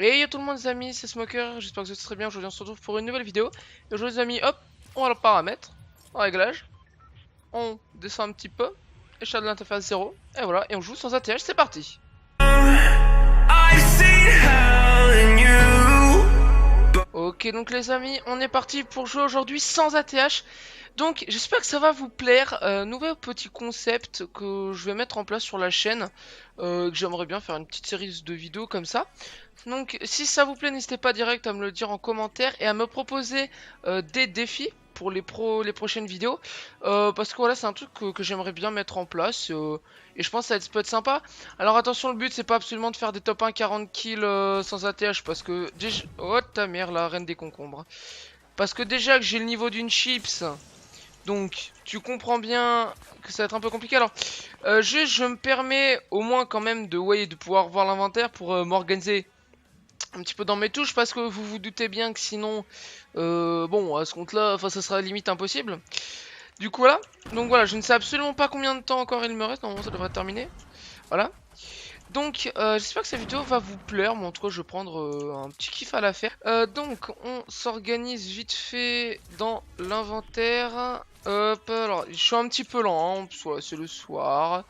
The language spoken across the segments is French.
Et yo tout le monde les amis, c'est Smoker, j'espère que vous êtes très bien, aujourd'hui on se retrouve pour une nouvelle vidéo. Et aujourd'hui les amis, hop, on va le paramètre, en réglage, on descend un petit peu, échelle de l'interface 0, et voilà, et on joue sans ATH, c'est parti. Ok donc les amis, on est parti pour jouer aujourd'hui sans ATH. Donc j'espère que ça va vous plaire, nouveau petit concept que je vais mettre en place sur la chaîne, que j'aimerais bien faire une petite série de vidéos comme ça. Donc si ça vous plaît, n'hésitez pas direct à me le dire en commentaire et à me proposer des défis pour les prochaines vidéos. Parce que voilà, c'est un truc que j'aimerais bien mettre en place et je pense que ça peut être sympa. Alors attention, le but c'est pas absolument de faire des top 1 40 kills sans ATH parce que déjà... Oh ta mère, la reine des concombres. Parce que déjà que j'ai le niveau d'une chips, donc tu comprends bien que ça va être un peu compliqué. Alors juste je me permets au moins quand même de pouvoir voir l'inventaire pour m'organiser un petit peu dans mes touches parce que vous vous doutez bien que sinon bon à ce compte là enfin ça sera limite impossible. Du coup voilà, donc voilà, je ne sais absolument pas combien de temps encore il me reste, normalement ça devrait être terminé. Voilà, donc j'espère que cette vidéo va vous plaire, moi en tout cas je vais prendre un petit kiff à la faire. Donc on s'organise vite fait dans l'inventaire. Hop, alors je suis un petit peu lent, hein, parce que voilà, c'est le soir.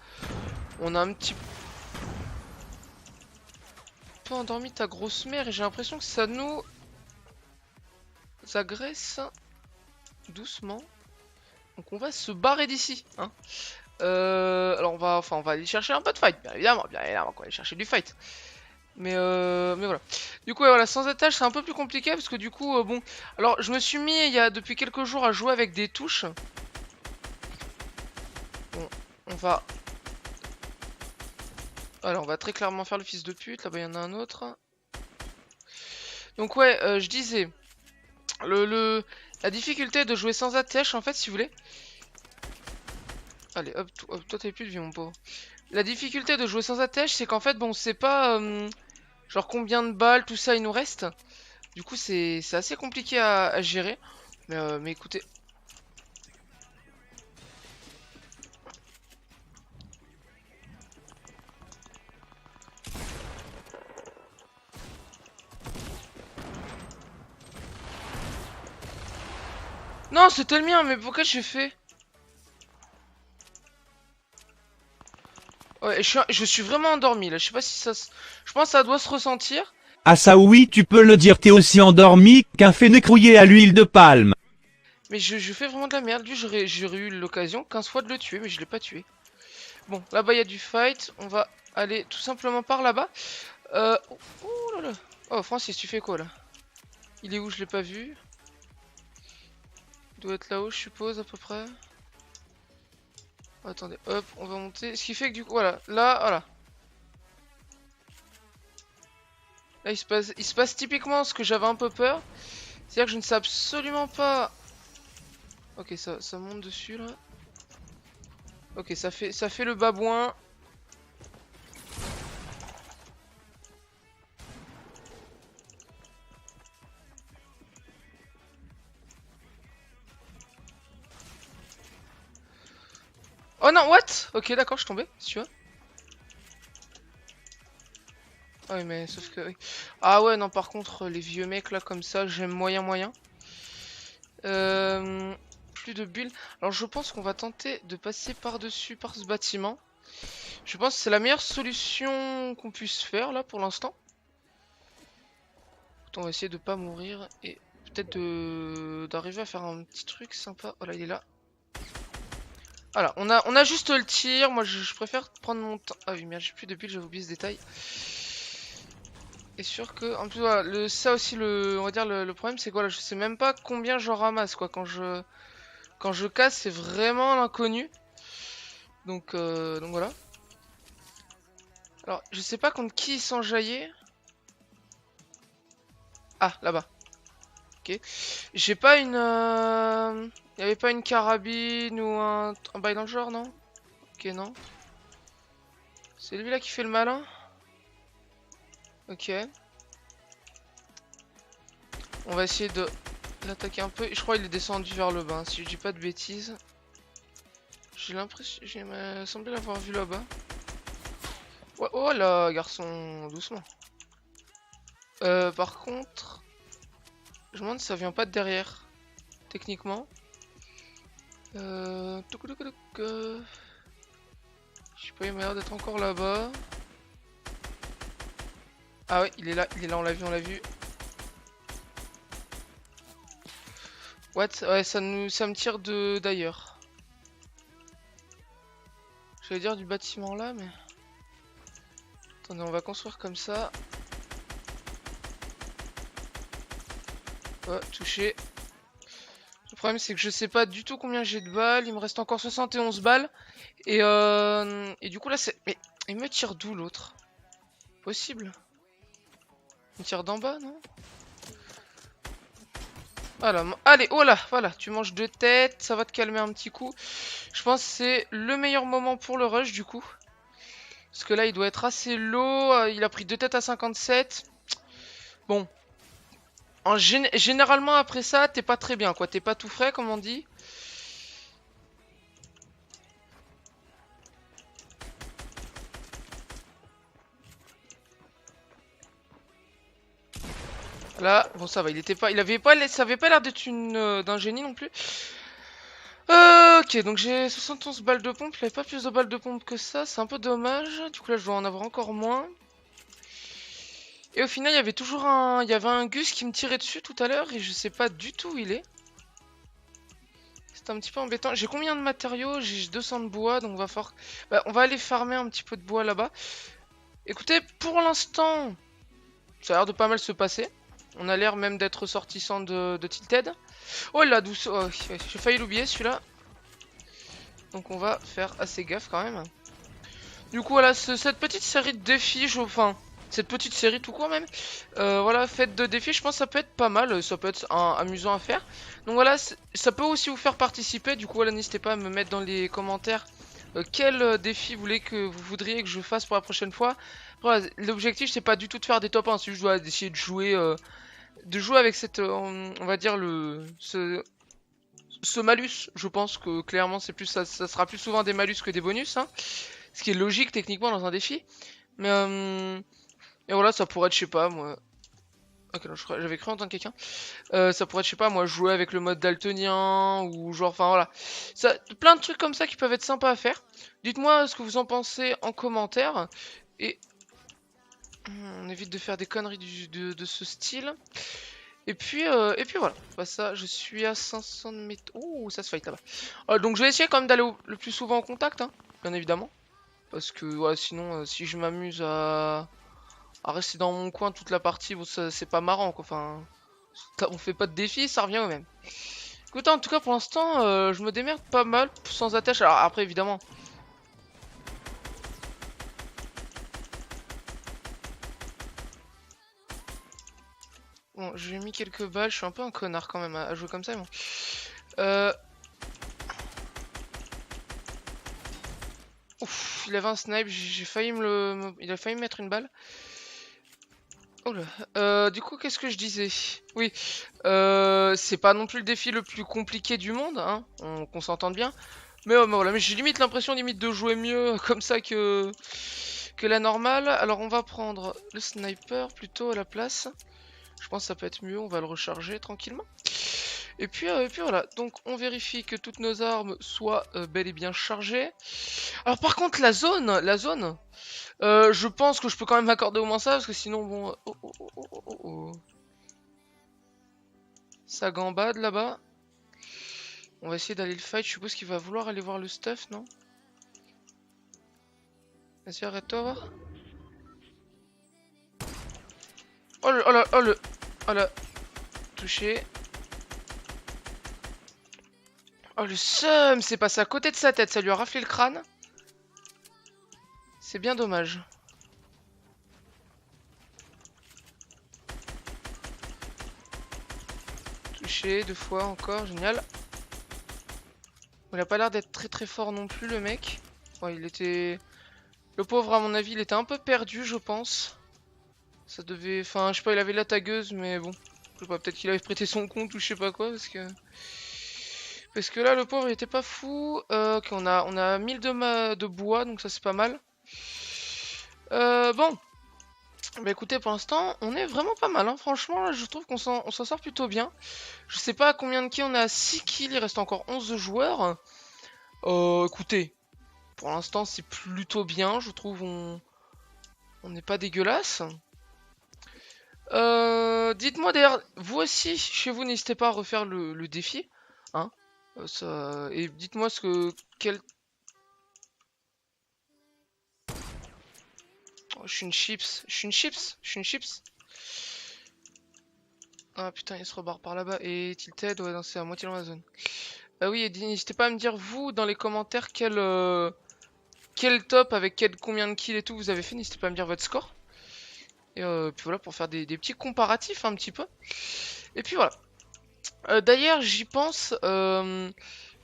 On a un petit peu endormi ta grosse mère et j'ai l'impression que ça nous agresse doucement. Donc on va se barrer d'ici, hein. Alors on va aller chercher un peu de fight, bien évidemment, quoi, aller chercher du fight. Mais voilà. Du coup, ouais, voilà, sans attache, c'est un peu plus compliqué parce que du coup, bon. Alors, je me suis mis il y a depuis quelques jours à jouer avec des touches. Bon, on va. Alors, on va très clairement faire le fils de pute. Là-bas, il y en a un autre. Donc, ouais, je disais. La difficulté de jouer sans ATH, en fait, si vous voulez. Allez, hop, toi, t'avais plus de vie, mon pauvre. La difficulté de jouer sans ATH, c'est qu'en fait, bon, c'est pas. Genre combien de balles, tout ça, il nous reste. Du coup, c'est assez compliqué à gérer. Mais écoutez. Non, c'était le mien, mais pourquoi j'ai fait? Ouais, je suis vraiment endormi là. Je sais pas si ça. Je pense que ça doit se ressentir. Ah ça oui, tu peux le dire, t'es aussi endormi qu'un fenouil rouillé à l'huile de palme. Mais je fais vraiment de la merde. Lui, j'aurais eu l'occasion 15 fois de le tuer, mais je l'ai pas tué. Bon, là-bas, il y a du fight. On va aller tout simplement par là-bas. Oh là là. Oh, Francis, tu fais quoi là? Il est où? Je l'ai pas vu. Il doit être là-haut, je suppose, à peu près. Attendez, hop, on va monter. Ce qui fait que du coup, voilà. Là, voilà. Là, il se passe typiquement ce que j'avais un peu peur. C'est-à-dire que je ne sais absolument pas. Ok, ça monte dessus là. Ok, ça fait le babouin. Oh non, what? Ok, d'accord, je suis tombé, si tu vois. Ah oui, mais sauf que... Oui. Ah ouais, non, par contre, les vieux mecs là, comme ça, j'aime moyen. Plus de bulles. Alors, je pense qu'on va tenter de passer par-dessus, par ce bâtiment. Je pense que c'est la meilleure solution qu'on puisse faire, là, pour l'instant. On va essayer de pas mourir et peut-être d'arriver à faire un petit truc sympa. Voilà, il est là. Voilà, on a juste le tir. Moi, je préfère prendre mon temps. Ah oui, merde, j'ai plus de bulles, j'avais oublié ce détail. Et sûr que, en plus, voilà, ça aussi, on va dire, le problème, c'est que voilà, je sais même pas combien j'en ramasse, quoi. Quand je casse, c'est vraiment l'inconnu. Donc voilà. Alors, je sais pas contre qui ils s'enjaillaient. Ah, là-bas. Ok. J'ai pas une... Y avait pas une carabine ou un bail dans le genre, non? Ok, non. C'est lui là qui fait le malin? Ok. On va essayer de l'attaquer un peu. Je crois qu'il est descendu vers le bas, hein, si je dis pas de bêtises. J'ai l'impression... J'ai semblé l'avoir vu là-bas. Ouais, oh là, garçon, doucement. Par contre, je me demande si ça vient pas de derrière, techniquement. Je sais pas, il m'a l'air d'être encore là-bas. Ah ouais, il est là, on l'a vu, What? Ouais, ça me tire d'ailleurs. J'allais dire du bâtiment là, mais... Attendez, on va construire comme ça. Ouais, touché. Le problème, c'est que je sais pas du tout combien j'ai de balles. Il me reste encore 71 balles. Et du coup, là, c'est... Mais il me tire d'où, l'autre? Possible. Il me tire d'en bas, non? Voilà, allez, oh là, voilà, tu manges 2 têtes, ça va te calmer un petit coup. Je pense que c'est le meilleur moment pour le rush, du coup. Parce que là, il doit être assez low. Il a pris 2 têtes à 57. Bon. Généralement, après ça, t'es pas très bien, quoi. T'es pas tout frais, comme on dit. Là, bon, ça va. Ça avait pas l'air d'être d'un génie non plus. Ok, donc j'ai 71 balles de pompe. Il avait pas plus de balles de pompe que ça. C'est un peu dommage. Du coup, là, je dois en avoir encore moins. Et au final, il y avait toujours il y avait un Gus qui me tirait dessus tout à l'heure. Et je sais pas du tout où il est. C'est un petit peu embêtant. J'ai combien de matériaux? J'ai 200 de bois. Donc, on va aller farmer un petit peu de bois là-bas. Écoutez, pour l'instant, ça a l'air de pas mal se passer. On a l'air même d'être ressortissant de Tilted. Oh la douce. Oh, j'ai failli l'oublier celui-là. Donc on va faire assez gaffe quand même. Du coup voilà, cette petite série de défis, enfin cette petite série tout court même. Voilà, faites de défis, je pense que ça peut être pas mal, ça peut être amusant à faire. Donc voilà, ça peut aussi vous faire participer. Du coup voilà, n'hésitez pas à me mettre dans les commentaires quel défi vous voudriez que je fasse pour la prochaine fois. Voilà, l'objectif c'est pas du tout de faire des top 1, c'est juste d'essayer de jouer avec cette, on va dire ce malus. Je pense que clairement c'est plus ça sera plus souvent des malus que des bonus, hein, ce qui est logique techniquement dans un défi. Mais et voilà, ça pourrait être, je sais pas moi. Ok, j'avais cru entendre quelqu'un. Ça pourrait être, je sais pas moi, jouer avec le mode daltonien ou genre, enfin voilà, plein de trucs comme ça qui peuvent être sympas à faire. Dites-moi ce que vous en pensez en commentaire et on évite de faire des conneries de ce style. Et puis voilà. Bah ça, je suis à 500 mètres. Ouh, ça se fight là-bas. Donc je vais essayer quand même d'aller le plus souvent en contact, hein, bien évidemment. Parce que ouais, sinon, si je m'amuse à rester dans mon coin toute la partie, bon, c'est pas marrant, quoi. Enfin, on fait pas de défi, ça revient au même. Écoutez, en tout cas, pour l'instant, je me démerde pas mal sans attache. Alors après, évidemment. Bon, j'ai mis quelques balles, je suis un peu un connard quand même à jouer comme ça, mais bon. Ouf, il avait un snipe, j'ai failli il a failli me mettre une balle. Oh là. Du coup, qu'est-ce que je disais? Oui, c'est pas non plus le défi le plus compliqué du monde, hein, qu'on s'entende bien. Mais voilà, mais j'ai limite l'impression de jouer mieux comme ça que la normale. Alors on va prendre le sniper plutôt à la place. Je pense que ça peut être mieux, on va le recharger tranquillement. Et puis voilà, donc on vérifie que toutes nos armes soient bel et bien chargées. Alors par contre la zone, je pense que je peux quand même m'accorder au moins ça, parce que sinon bon... Oh. Ça gambade là-bas. On va essayer d'aller le fight, je suppose qu'il va vouloir aller voir le stuff, non? Vas-y, arrête-toi, voir. Oh là. Touché. Oh le seum, c'est passé à côté de sa tête, ça lui a raflé le crâne. C'est bien dommage. Touché 2 fois encore, génial. Il a pas l'air d'être très très fort non plus le mec. Ouais, il était... Le pauvre à mon avis il était un peu perdu je pense. Ça devait... Enfin je sais pas, il avait la tagueuse mais bon. Je sais pas, peut-être qu'il avait prêté son compte ou je sais pas quoi parce que... Parce que là le pauvre il était pas fou. Ok, on a 1000 de bois donc ça c'est pas mal. Bon. Bah écoutez, pour l'instant, on est vraiment pas mal, hein. Franchement, là, je trouve qu'on s'en sort plutôt bien. Je sais pas à combien de kills, on est à 6 kills, il reste encore 11 joueurs. Écoutez, pour l'instant, c'est plutôt bien, je trouve, on n'est pas dégueulasse. Dites-moi d'ailleurs, vous aussi, chez vous, n'hésitez pas à refaire le défi, hein. Et dites-moi quel... Oh, je suis une chips, je suis une chips, je suis une chips. Ah putain, il se rebarre par là-bas. Et Tilted, ouais, non, c'est à moitié dans la zone. Ah oui, et n'hésitez pas à me dire, vous, dans les commentaires, quel top, avec combien de kills et tout vous avez fait. N'hésitez pas à me dire votre score. Et puis voilà, pour faire des petits comparatifs un petit peu. Et puis voilà. D'ailleurs, j'y pense, le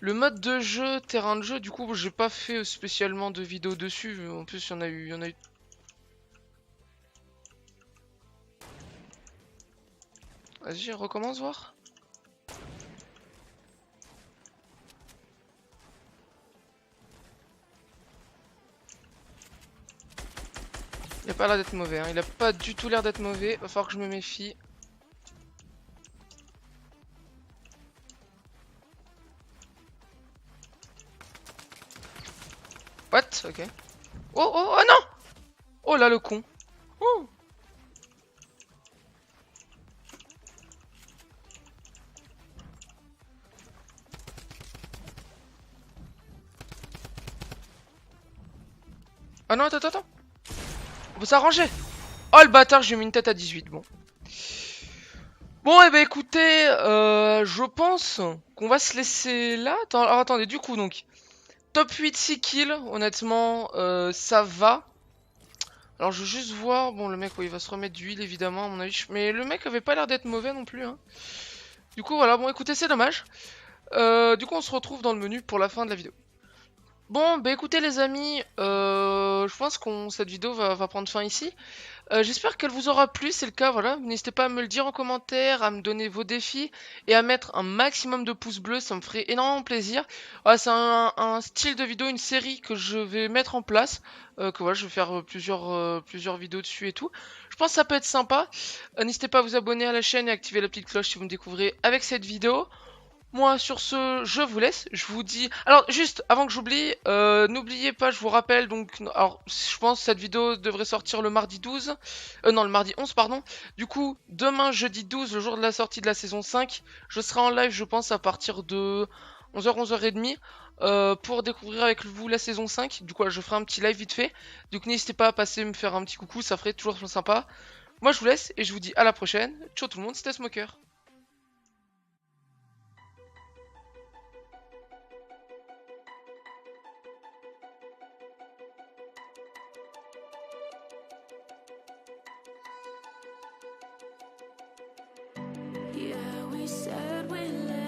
mode de jeu, terrain de jeu, du coup, j'ai pas fait spécialement de vidéo dessus. En plus, il y en a eu. Vas-y, recommence voir. Il a pas l'air d'être mauvais, hein. Il a pas du tout l'air d'être mauvais. Va falloir que je me méfie. What? Ok. Oh, oh, oh non! Oh là, le con. Oh. Ah non, attends. On peut s'arranger. Oh le bâtard, j'ai mis une tête à 18. Bon. Bon, et bah écoutez, je pense qu'on va se laisser là. Alors attendez, du coup, donc, top 8, 6 kills, honnêtement, ça va. Alors je veux juste voir, bon le mec, ouais, il va se remettre d'huile évidemment à mon avis, mais le mec avait pas l'air d'être mauvais non plus, hein. Du coup voilà, bon écoutez, c'est dommage. Du coup on se retrouve dans le menu pour la fin de la vidéo. Bon, bah écoutez les amis, je pense que cette vidéo va prendre fin ici. J'espère qu'elle vous aura plu, c'est le cas, voilà. N'hésitez pas à me le dire en commentaire, à me donner vos défis et à mettre un maximum de pouces bleus, ça me ferait énormément plaisir. Voilà, c'est un style de vidéo, une série que je vais mettre en place, que voilà, je vais faire plusieurs vidéos dessus et tout. Je pense que ça peut être sympa. N'hésitez pas à vous abonner à la chaîne et à activer la petite cloche si vous me découvrez avec cette vidéo. Moi, sur ce, je vous laisse. Je vous dis... Alors, juste, avant que j'oublie, n'oubliez pas, je vous rappelle, donc... Alors, je pense que cette vidéo devrait sortir le mardi 12. Non, le mardi 11, pardon. Du coup, demain, jeudi 12, le jour de la sortie de la saison 5, je serai en live, je pense, à partir de 11h, 11h30, pour découvrir avec vous la saison 5. Du coup, là, je ferai un petit live vite fait. Donc, n'hésitez pas à passer me faire un petit coucou, ça ferait toujours sympa. Moi, je vous laisse, et je vous dis à la prochaine. Ciao tout le monde, c'était Smoker. Yeah, we said we live.